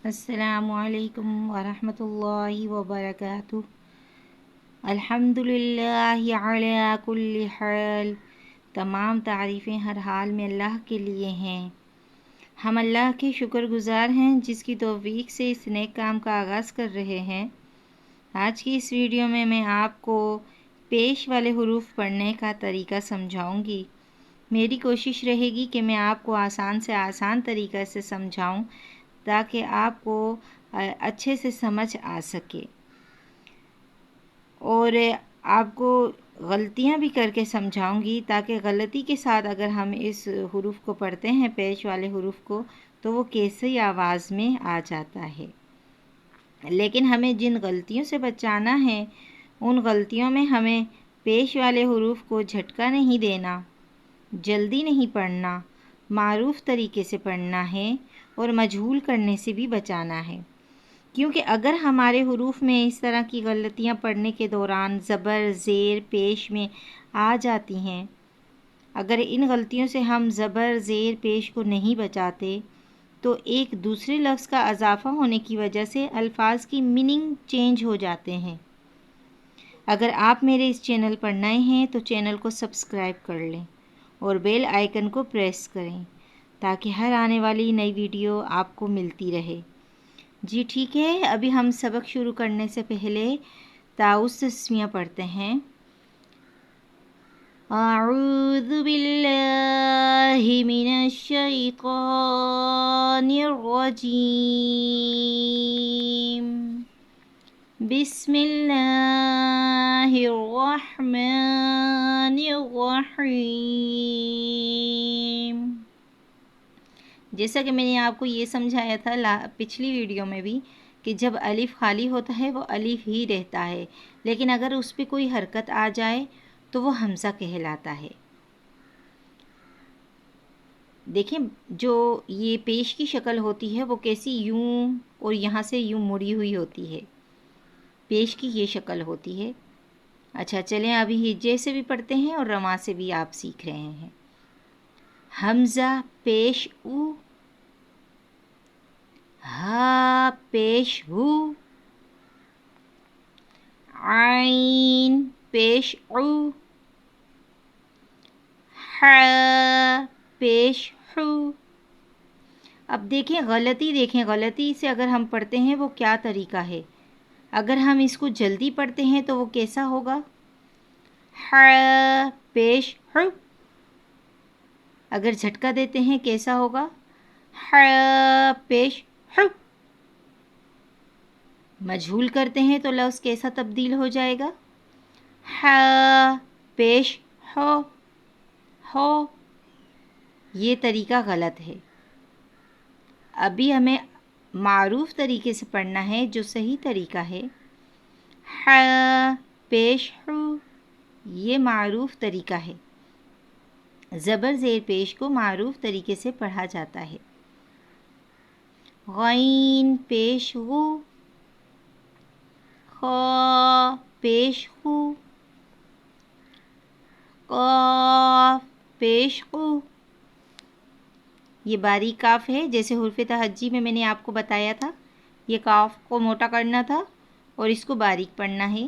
السلام علیکم ورحمۃ اللہ وبرکاتہ۔ الحمدللہ علی کل حال، تمام تعریفیں ہر حال میں اللہ کے لیے ہیں۔ ہم اللہ کے شکر گزار ہیں جس کی توفیق سے اس نیک کام کا آغاز کر رہے ہیں۔ آج کی اس ویڈیو میں آپ کو پیش والے حروف پڑھنے کا طریقہ سمجھاؤں گی۔ میری کوشش رہے گی کہ میں آپ کو آسان سے آسان طریقے سے سمجھاؤں تاکہ آپ کو اچھے سے سمجھ آ سکے، اور آپ کو غلطیاں بھی کر کے سمجھاؤں گی تاکہ غلطی کے ساتھ اگر ہم اس حروف کو پڑھتے ہیں، پیش والے حروف کو، تو وہ کیسی آواز میں آ جاتا ہے۔ لیکن ہمیں جن غلطیوں سے بچانا ہے، ان غلطیوں میں ہمیں پیش والے حروف کو جھٹکا نہیں دینا، جلدی نہیں پڑھنا، معروف طریقے سے پڑھنا ہے اور مجہول کرنے سے بھی بچانا ہے۔ کیونکہ اگر ہمارے حروف میں اس طرح کی غلطیاں پڑھنے کے دوران زبر زیر پیش میں آ جاتی ہیں، اگر ان غلطیوں سے ہم زبر زیر پیش کو نہیں بچاتے تو ایک دوسرے لفظ کا اضافہ ہونے کی وجہ سے الفاظ کی میننگ چینج ہو جاتے ہیں۔ اگر آپ میرے اس چینل پر نئے ہیں تو چینل کو سبسکرائب کر لیں اور بیل آئیکن کو پریس کریں تاکہ ہر آنے والی نئی ویڈیو آپ کو ملتی رہے۔ جی ٹھیک ہے، ابھی ہم سبق شروع کرنے سے پہلے تعاوذ تسمیہ پڑھتے ہیں۔ اعوذ باللہ من الشیطان الرجیم، بسم اللہ الرحمن الرحیم۔ جیسا کہ میں نے آپ کو یہ سمجھایا تھا پچھلی ویڈیو میں بھی کہ جب الف خالی ہوتا ہے وہ الف ہی رہتا ہے، لیکن اگر اس پہ کوئی حرکت آ جائے تو وہ حمزہ کہلاتا ہے۔ دیکھیں، جو یہ پیش کی شکل ہوتی ہے وہ کیسی یوں اور یہاں سے یوں مڑی ہوئی ہوتی ہے، پیش کی یہ شکل ہوتی ہے۔ اچھا چلیں ابھی ہجے سے بھی پڑھتے ہیں اور رواں سے بھی آپ سیکھ رہے ہیں۔ حمزہ پیش او، ہا پیش ہو، عین پیش عو، ح پیش حو۔ اب دیکھیں غلطی سے اگر ہم پڑھتے ہیں وہ کیا طریقہ ہے۔ اگر ہم اس کو جلدی پڑھتے ہیں تو وہ کیسا ہوگا؟ ح پیش حو۔ اگر جھٹکا دیتے ہیں کیسا ہوگا؟ ح پیش حو۔ مجہول کرتے ہیں تو لفظ کیسا تبدیل ہو جائے گا؟ ح پیش ہو، ہو۔ یہ طریقہ غلط ہے۔ ابھی ہمیں معروف طریقے سے پڑھنا ہے جو صحیح طریقہ ہے۔ ح پیش حو، یہ معروف طریقہ ہے۔ زبر زیر پیش کو معروف طریقے سے پڑھا جاتا ہے۔ غین پیش غو، خا پیش خو، قاف پیش قو۔ یہ باریک کاف ہے، جیسے حرف تہجی میں نے آپ کو بتایا تھا، یہ کاف کو موٹا کرنا تھا اور اس کو باریک پڑھنا ہے۔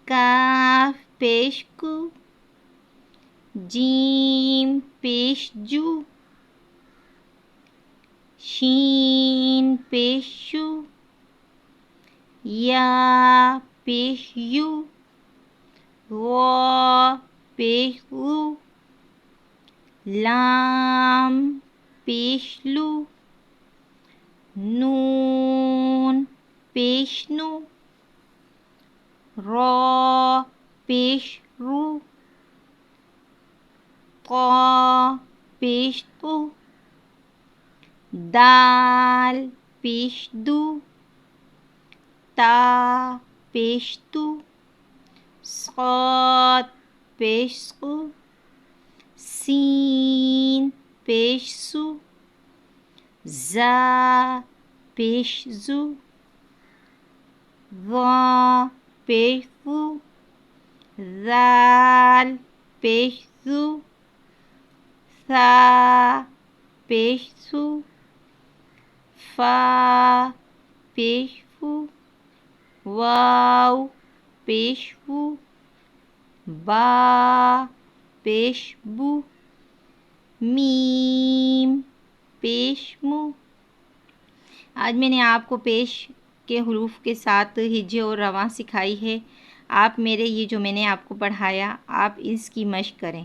کاف پیش کو، جیم پیش جو، شین پیش شو، یا پیش یو، وا پیش وو، لام پیش لو، نون پیش نو، را پیش رو، طا پیش تو، دال پیش دو، تا پیش تو، صاد پیش سو، سین پیش سو، زا پیش زو، ظا پیش ذو، ذال پیش ذو، ثا پیش سو، فا پیش فو، واو پیش وو، با پیش بو، میم پیش مو۔ آج میں نے آپ کو پیش کے حروف کے ساتھ ہجے اور رواں سکھائی ہے۔ آپ میرے یہ جو میں نے آپ کو پڑھایا آپ اس کی مشق کریں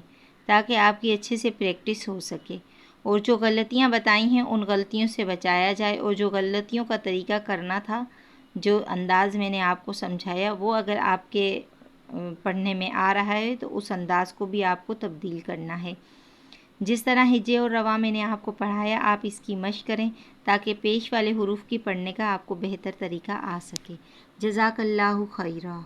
تاکہ آپ کی اچھے سے پریکٹس ہو سکے، اور جو غلطیاں بتائی ہیں ان غلطیوں سے بچایا جائے، اور جو غلطیوں کا طریقہ کرنا تھا، جو انداز میں نے آپ کو سمجھایا، وہ اگر آپ کے پڑھنے میں آ رہا ہے تو اس انداز کو بھی آپ کو تبدیل کرنا ہے۔ جس طرح ہجے اور رواں میں نے آپ کو پڑھایا آپ اس کی مشق کریں تاکہ پیش والے حروف کی پڑھنے کا آپ کو بہتر طریقہ آ سکے۔ جزاک اللہ خیرہ۔